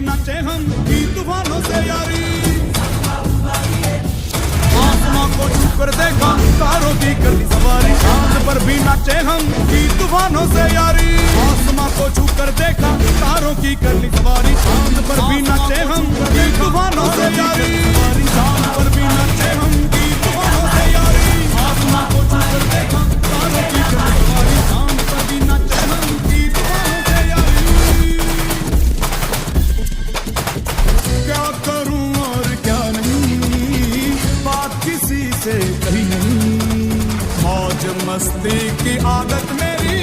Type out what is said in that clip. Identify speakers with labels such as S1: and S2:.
S1: नाचे हम की तूफानों से यारी, आसमां को छू कर देखा तारों की कर ली सवारी, चांद पर भी नाचे हम की तूफानों से यारी, आसमां को छू कर देखा तारों की कर ली सवारी, चांद पर भी नाचे हम की तूफानों से यारी, चांद पर भी नाचे हम की तूफानों से यारी, आसमां को छू कर देखा तारों की कर ली सवारी, चांद पर भी नाचे हम की तूफानों से यारी। क्या करूं और क्या नहीं, बात किसी से कही नहीं, मौज मस्ती की आदत मेरी